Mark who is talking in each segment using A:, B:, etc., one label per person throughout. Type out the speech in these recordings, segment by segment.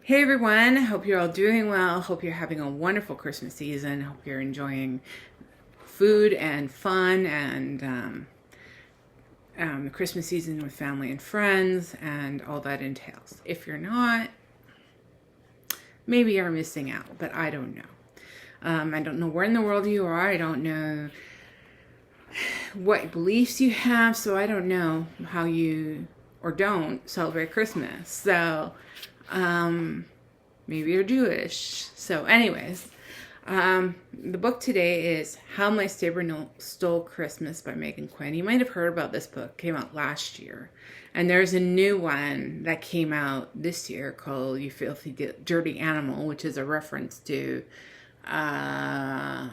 A: Hey everyone, hope you're all doing well. Hope you're having a wonderful Christmas season. Hope you're enjoying food and fun and the Christmas season with family and friends and all that entails. If you're not, maybe you're missing out, but I don't know. I don't know where in the world you are. I don't know what beliefs you have, so I don't know how you or don't celebrate Christmas. So, maybe you're Jewish. So anyways, the book today is How My Saber Stole Christmas by Meghan Quinn. You might have heard about this book. It came out last year. And there's a new one that came out this year called You Filthy Dirty Animal, which is a reference to the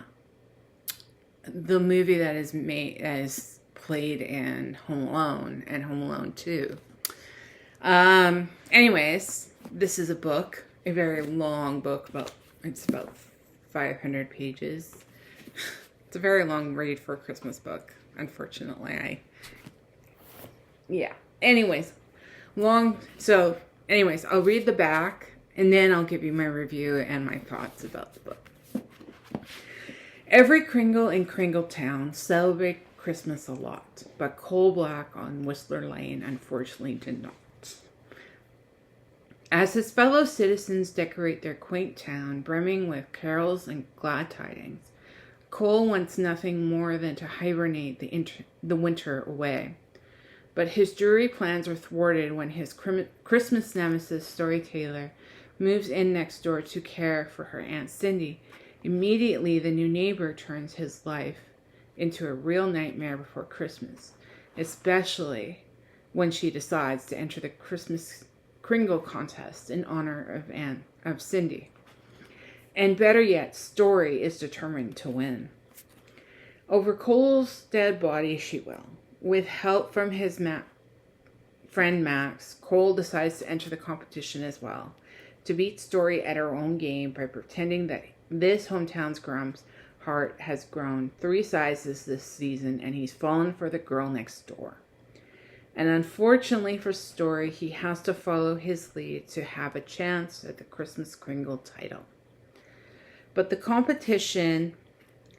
A: movie that is played in Home Alone and Home Alone 2. Anyways, this is a book, a very long book, it's about 500 pages. It's a very long read for a Christmas book, unfortunately. Anyways, I'll read the back and then I'll give you my review and my thoughts about the book. Every Kringle in Kringletown celebrate Christmas a lot, but Coal Black on Whistler Lane unfortunately did not. As his fellow citizens decorate their quaint town, brimming with carols and glad tidings, Cole wants nothing more than to hibernate the winter away. But his dreary plans are thwarted when his Christmas nemesis, storyteller, moves in next door to care for her Aunt Cindy. Immediately, the new neighbor turns his life into a real nightmare before Christmas, especially when she decides to enter the Christmas Kringle contest in honor of Cindy. And better yet, Story is determined to win. Over Cole's dead body she will. With help from his friend Max, Cole decides to enter the competition as well, to beat Story at her own game by pretending that this hometown's Grump's heart has grown 3 sizes this season and he's fallen for the girl next door. And unfortunately for Story, he has to follow his lead to have a chance at the Christmas Kringle title. But the competition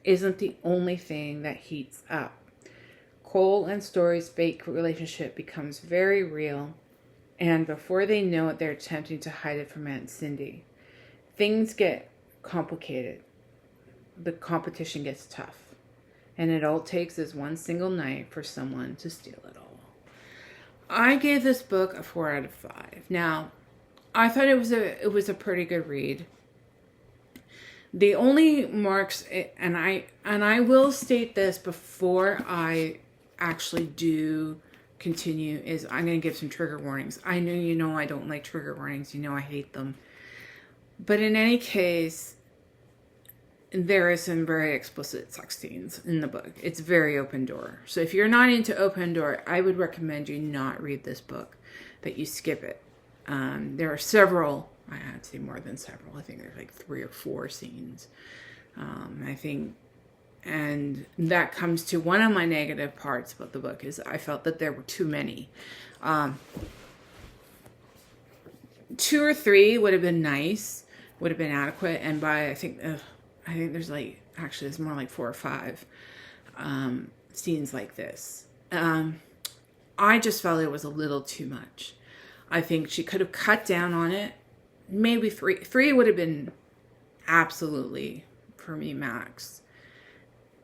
A: isn't the only thing that heats up. Cole and Story's fake relationship becomes very real, and before they know it, they're attempting to hide it from Aunt Cindy. Things get complicated. The competition gets tough, and it all takes is one single night for someone to steal it all. I gave this book a 4 out of 5. Now, I thought it was a pretty good read. The only marks, and I will state this before I actually do continue, is I'm going to give some trigger warnings. I know I don't like trigger warnings. You know I hate them. But in any case, there is some very explicit sex scenes in the book. It's very open door. So if you're not into open door, I would recommend you not read this book, that you skip it. There are several, I'd say more than several. I think there's like 3 or 4 scenes. And that comes to one of my negative parts about the book is I felt that there were too many. 2 or 3 would have been nice, would have been adequate. And by, I think there's there's more like 4 or 5 scenes like this. I just felt it was a little too much. I think she could have cut down on it. Maybe 3. 3 would have been absolutely, for me, max.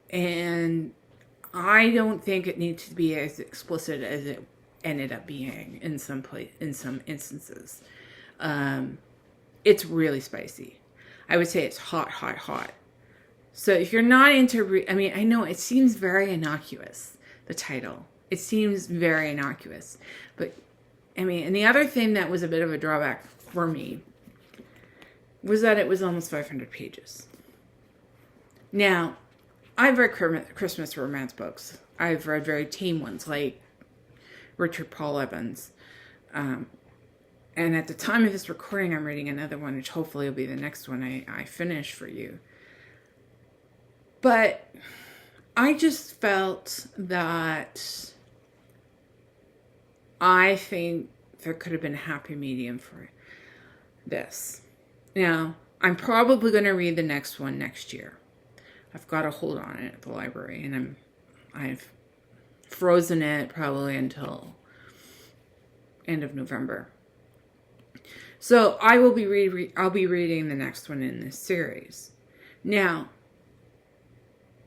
A: And I don't think it needs to be as explicit as it ended up being in some instances. It's really spicy. I would say it's hot, hot, hot. So if you're not into, I know it seems very innocuous, the title. It seems very innocuous. But, and the other thing that was a bit of a drawback for me was that it was almost 500 pages. Now, I've read Christmas romance books. I've read very tame ones like Richard Paul Evans. And at the time of this recording, I'm reading another one, which hopefully will be the next one I finish for you. But I just felt that I think there could have been a happy medium for this. Now, I'm probably going to read the next one next year. I've got a hold on it at the library, and I've frozen it probably until end of November. So I will be I'll be reading the next one in this series. Now,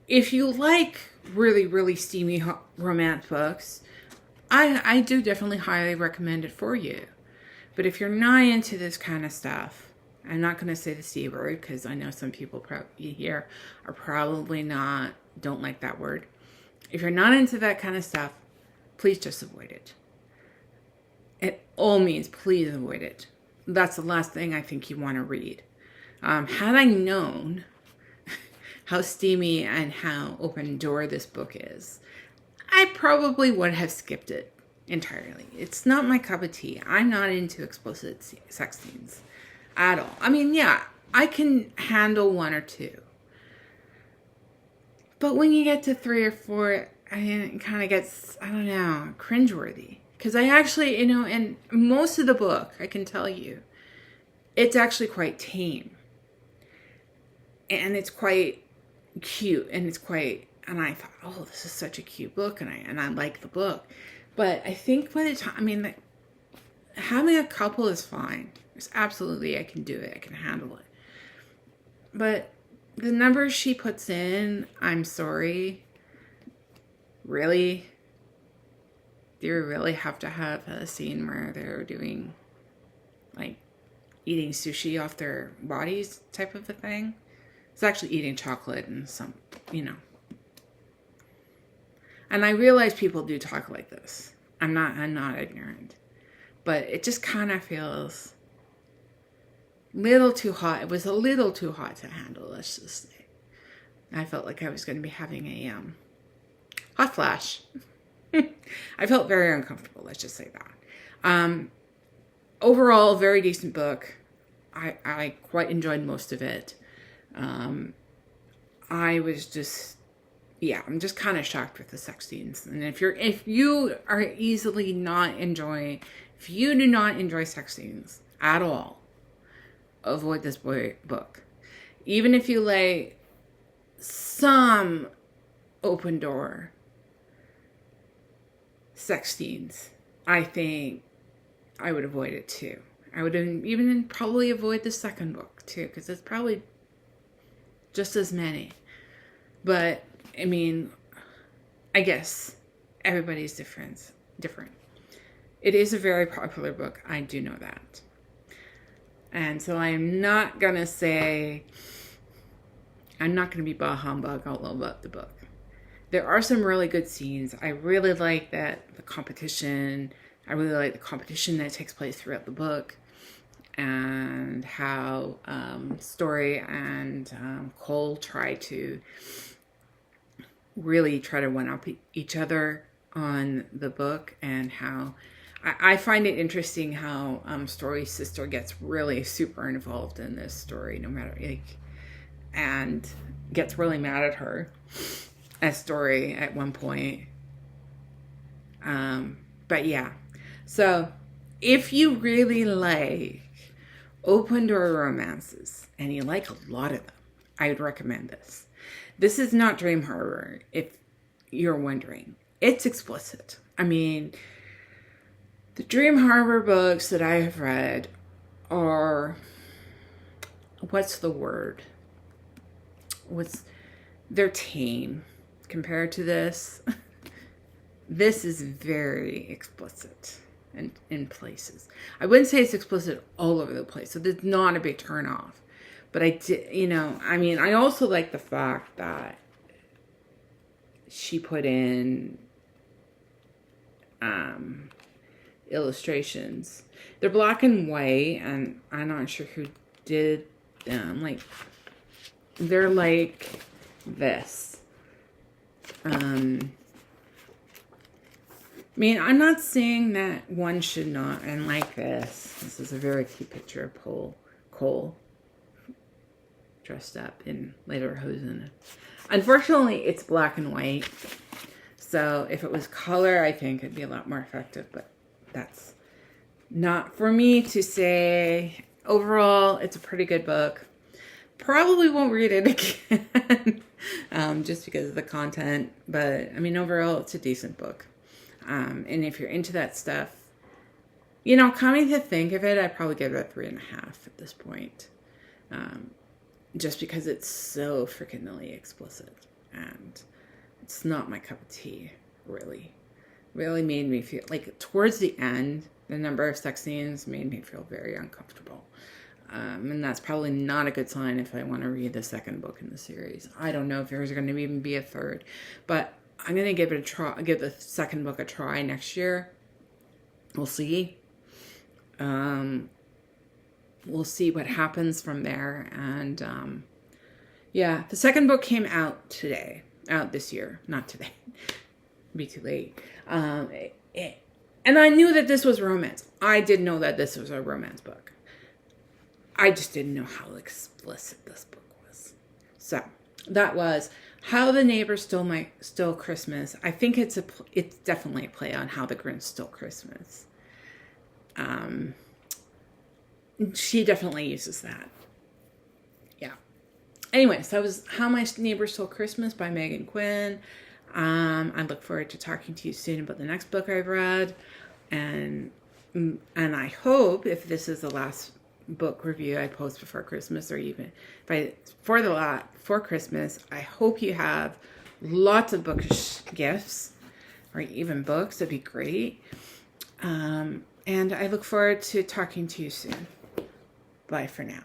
A: if you like really, really steamy romance books, I do definitely highly recommend it for you. But if you're not into this kind of stuff, I'm not going to say the C word because I know some people here are probably don't like that word. If you're not into that kind of stuff, please just avoid it. At all means, please avoid it. That's the last thing I think you want to read. Had I known how steamy and how open door this book is, I probably would have skipped it entirely. It's not my cup of tea. I'm not into explicit sex scenes at all. I mean, yeah, I can handle one or two. But when you get to 3 or 4, it kind of gets, I don't know, cringeworthy. Because I actually, in most of the book, I can tell you, it's actually quite tame. And it's quite cute. And I thought, oh, this is such a cute book. And I like the book. But I think by the time, having a couple is fine. It's absolutely, I can do it. I can handle it. But the numbers she puts in, I'm sorry. Really? Do you really have to have a scene where they're doing, eating sushi off their bodies type of a thing? It's actually eating chocolate and some, And I realize people do talk like this. I'm not ignorant. But it just kind of feels little too hot. It was a little too hot to handle, let's just say. I felt like I was going to be having a hot flash. I felt very uncomfortable, let's just say that. Overall, very decent book. I quite enjoyed most of it. I was just, I'm just kind of shocked with the sex scenes. And if you do not enjoy sex scenes at all, avoid this book. Even if you like some open door sex scenes, I think I would avoid it too. I would even probably avoid the second book too, because it's probably just as many. But I guess everybody's different. It is a very popular book. I do know that. And so I'm not going to be bah humbug all about the book. There are some really good scenes. I really like the competition. I really like the competition that takes place throughout the book. And how Story and Cole try to one-up each other on the book, and how I find it interesting how Story's sister gets really super involved in this story, no matter and gets really mad at her as Story at one point. But yeah, so if you really like open door romances and you like a lot of them, I would recommend this. This is not Dream Harbor, if you're wondering. It's explicit. The Dream Harbor books that I have read are, what's the word? They're tame compared to this. This is very explicit in places. I wouldn't say it's explicit all over the place, so it's not a big turn off. But I also like the fact that she put in illustrations. They're black and white, and I'm not sure who did them. They're like this. I'm not saying that one should not, and like this. This is a very cute picture of Cole dressed up in lederhosen. Unfortunately, it's black and white. So if it was color, I think it'd be a lot more effective, but that's not for me to say. overall, it's a pretty good book. Probably won't read it again just because of the content. But, I mean, overall, it's a decent book. And if you're into that stuff, you know, coming to think of it, I'd probably give it a 3.5 at this point. Just because it's so freakingly explicit. And it's not my cup of tea, really. Really made me feel, like, towards the end, the number of sex scenes made me feel very uncomfortable. And that's probably not a good sign if I want to read the second book in the series. I don't know if there's going to even be a third, but I'm going to give it a try. Give the second book a try next year. We'll see. We'll see what happens from there. And yeah, the second book came out this year, not today. It'd be too late. And I knew that this was romance. I did know that this was a romance book. I just didn't know how explicit this book was. So that was How the Neighbors Stole Christmas. I think it's definitely a play on How the Grinch Stole Christmas. She definitely uses that. Yeah. Anyway, so that was How My Neighbor Stole Christmas by Meghan Quinn. I look forward to talking to you soon about the next book I've read. And I hope, if this is the last book review I post before Christmas, or even for Christmas, I hope you have lots of bookish gifts or even books. That'd be great. And I look forward to talking to you soon. Bye for now.